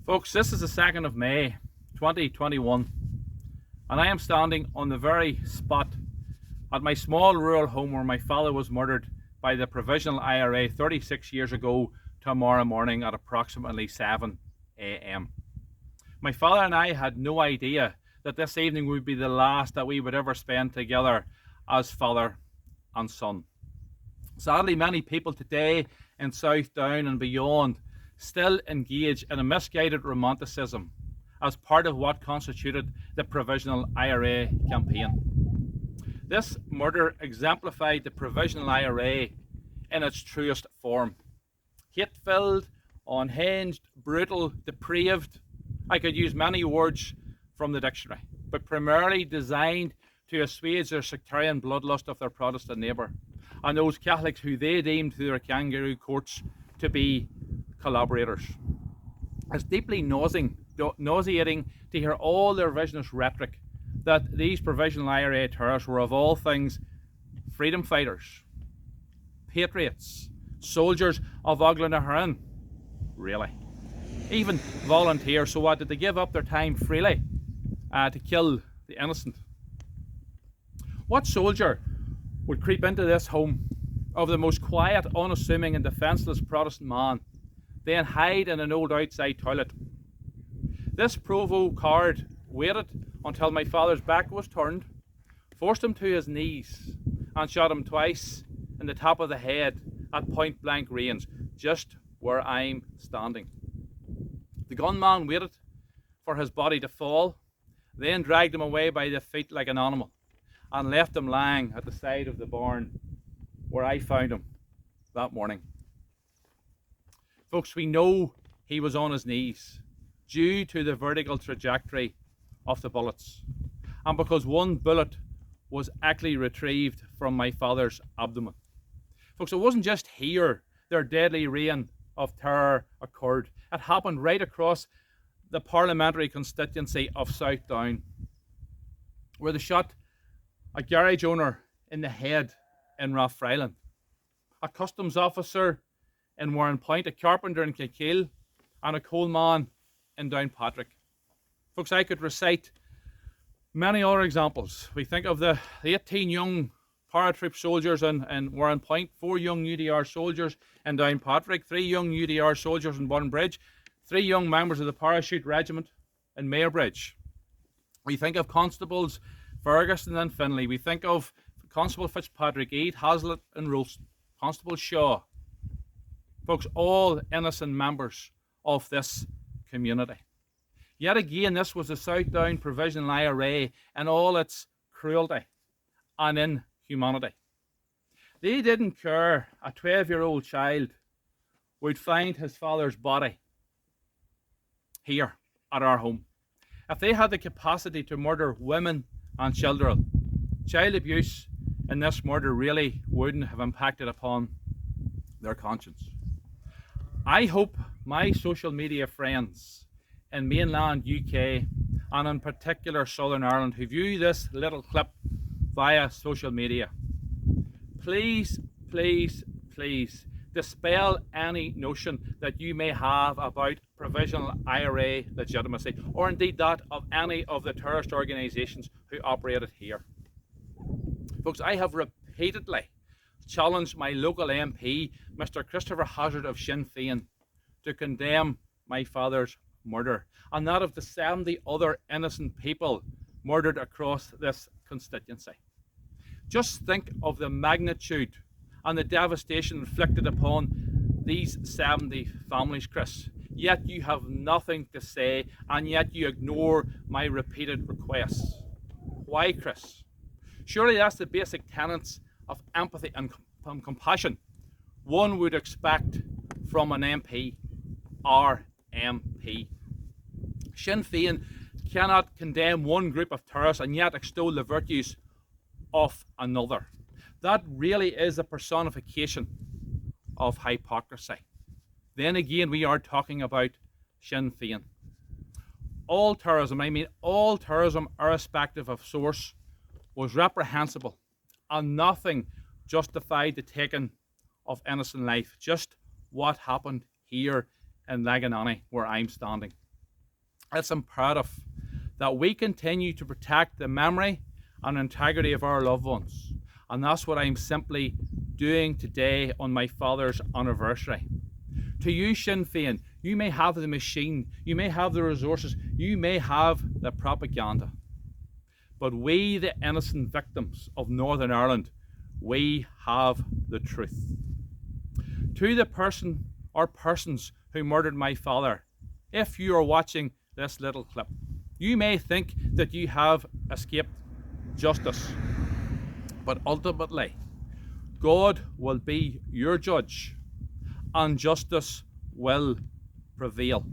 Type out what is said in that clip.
Folks, this is the 2nd of May 2021 and I am standing on the very spot at my small rural home where my father was murdered by the provisional IRA 36 years ago tomorrow morning at approximately 7 a.m. My father and I had no idea that this evening would be the last that we would ever spend together as father and son. Sadly, many people today in South Down and beyond still engage in a misguided romanticism as part of what constituted the provisional IRA campaign. This murder exemplified the provisional IRA in its truest form. Hate-filled, unhinged, brutal, depraved. I could use many words from the dictionary, but primarily designed to assuage their sectarian bloodlust of their Protestant neighbour and those Catholics who they deemed through their kangaroo courts to be collaborators. It's deeply nauseating to hear all their revisionist rhetoric that these provisional IRA terrorists were of all things freedom fighters, patriots, soldiers of Ogla na Hurran. Really? Even volunteers. So what, did they give up their time freely to kill the innocent? What soldier would creep into this home of the most quiet, unassuming and defenceless Protestant man, then hide in an old outside toilet? This provo coward waited until my father's back was turned, forced him to his knees and shot him twice in the top of the head at point blank range, just where I'm standing. The gunman waited for his body to fall, then dragged him away by the feet like an animal and left him lying at the side of the barn where I found him that morning. Folks, we know he was on his knees due to the vertical trajectory of the bullets and because one bullet was actually retrieved from my father's abdomen. Folks, it wasn't just here their deadly reign of terror occurred. It happened right across the parliamentary constituency of South Down, where they shot a garage owner in the head in Rathfriland, a customs officer in Warrenpoint, a carpenter in Kilkeel, and a coalman in Downpatrick. Folks, I could recite many other examples. We think of the 18 young paratroop soldiers in Warrenpoint, 4 young UDR soldiers in Downpatrick, 3 young UDR soldiers in Burnbridge, 3 young members of the Parachute Regiment in Mayorbridge. We think of Constables Ferguson and Finlay. We think of Constable Fitzpatrick Eade, Hazlitt and Rolston, Constable Shaw. Folks, all innocent members of this community. Yet again, this was the South Down Provisional IRA in all its cruelty and inhumanity. They didn't care a 12-year-old child would find his father's body here at our home. If they had the capacity to murder women and children, child abuse in this murder really wouldn't have impacted upon their conscience. I hope my social media friends in mainland UK and in particular Southern Ireland who view this little clip via social media, please dispel any notion that you may have about provisional IRA legitimacy, or indeed that of any of the terrorist organisations who operated here. Folks, I have repeatedly challenged my local MP, Mr. Christopher Hazard of Sinn Féin, to condemn my father's murder and that of the 70 other innocent people murdered across this constituency. Just think of the magnitude and the devastation inflicted upon these 70 families, Chris. Yet you have nothing to say, and yet you ignore my repeated requests. Why, Chris? Surely that's the basic tenets of empathy and compassion one would expect from an MP, our MP. Sinn Féin cannot condemn one group of terrorists and yet extol the virtues of another. That really is a personification of hypocrisy. Then again, we are talking about Sinn Féin. All terrorism, I mean all terrorism irrespective of source, was reprehensible and nothing justified the taking of innocent life. Just what happened here in Laganani, where I'm standing. It's imperative that we continue to protect the memory and integrity of our loved ones. And that's what I'm simply doing today on my father's anniversary. To you, Sinn Féin, you may have the machine, you may have the resources, you may have the propaganda. But we, the innocent victims of Northern Ireland, we have the truth. To the person or persons who murdered my father, if you are watching this little clip, you may think that you have escaped justice. But ultimately, God will be your judge and justice will prevail.